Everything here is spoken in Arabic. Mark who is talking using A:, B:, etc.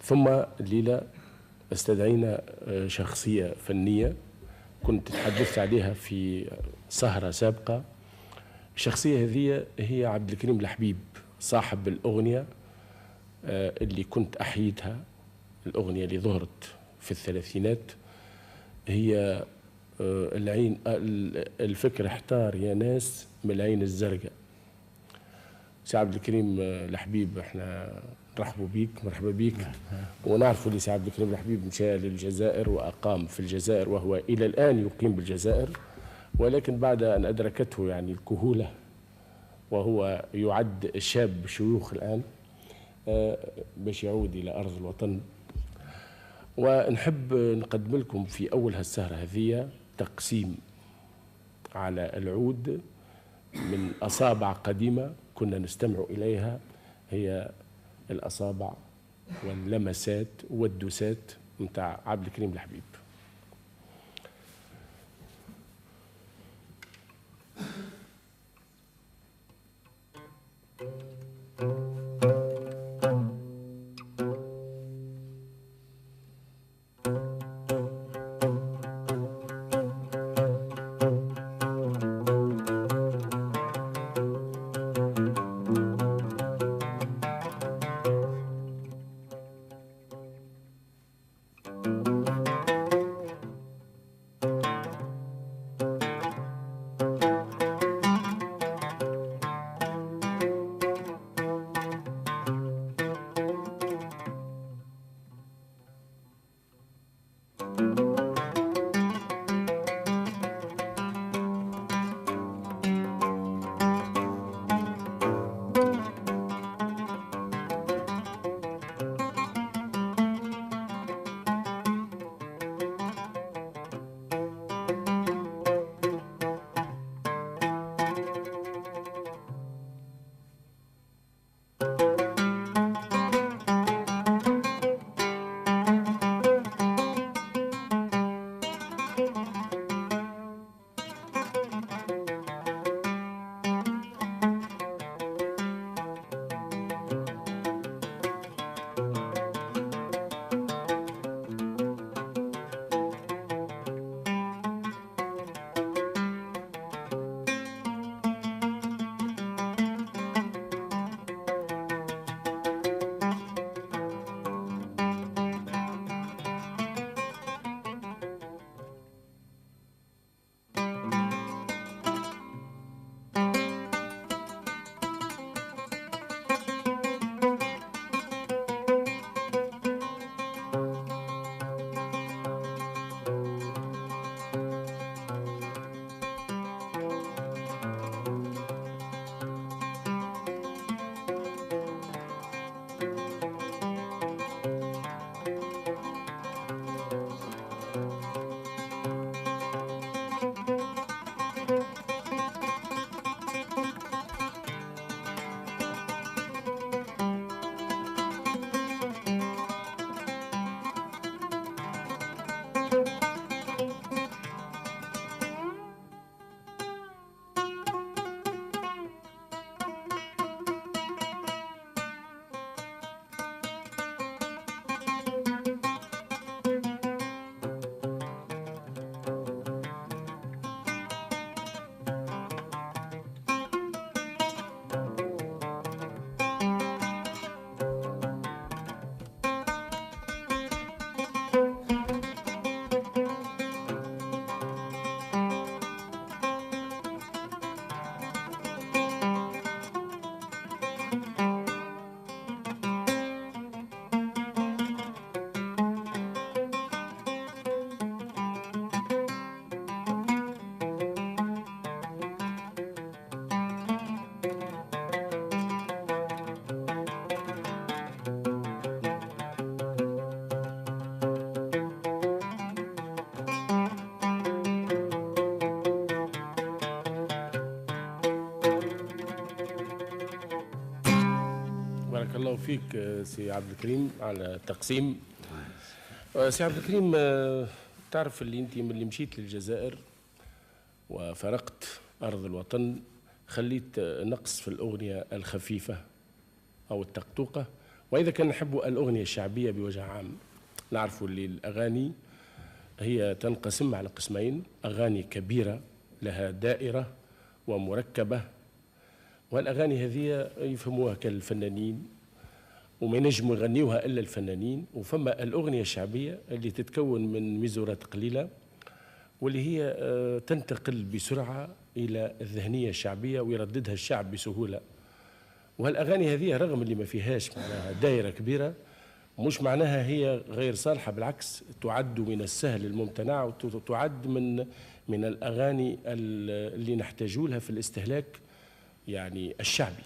A: ثم الليلة استدعينا شخصية فنية كنت تحدثت عليها في سهرة سابقة. الشخصية هذه هي عبد الكريم الحبيب، صاحب الأغنية اللي كنت أحيدها، الأغنية اللي ظهرت في الثلاثينات، هي العين الفكر احتار يا ناس من العين الزرقاء. سي عبد الكريم الحبيب، احنا نرحبوا بيك، مرحبا بيك. ونعرفوا لي سي عبد الكريم الحبيب مشى للجزائر وأقام في الجزائر، وهو إلى الآن يقيم بالجزائر، ولكن بعد أن أدركته يعني الكهولة وهو يعد شاب شيوخ الآن باش يعود إلى أرض الوطن. ونحب نقدم لكم في أول هالسهرة هذه تقسيم على العود من أصابع قديمة كنا نستمع إليها، هي الأصابع واللمسات والدوسات متاع عبد الكريم الحبيب. بارك الله فيك سي عبد الكريم على التقسيم. سي عبد الكريم، تعرف اللي انت من اللي مشيت للجزائر وفرقت أرض الوطن خليت نقص في الأغنية الخفيفة أو التقطوقة، وإذا كان نحب الأغنية الشعبية بوجه عام، نعرفوا اللي الأغاني هي تنقسم على قسمين: أغاني كبيرة لها دائرة ومركبة، والأغاني هذه يفهموها كالفنانين وما ينجموا يغنيوها إلا الفنانين. وفما الأغنية الشعبية اللي تتكون من ميزورات قليلة، واللي هي تنتقل بسرعة إلى الذهنية الشعبية ويرددها الشعب بسهولة. وهالأغاني هذه رغم اللي ما فيهاش معناها دائرة كبيرة، مش معناها هي غير صالحة، بالعكس تعد من السهل الممتنع، وتعد من الأغاني اللي نحتاج لها في الاستهلاك يعني الشعبي.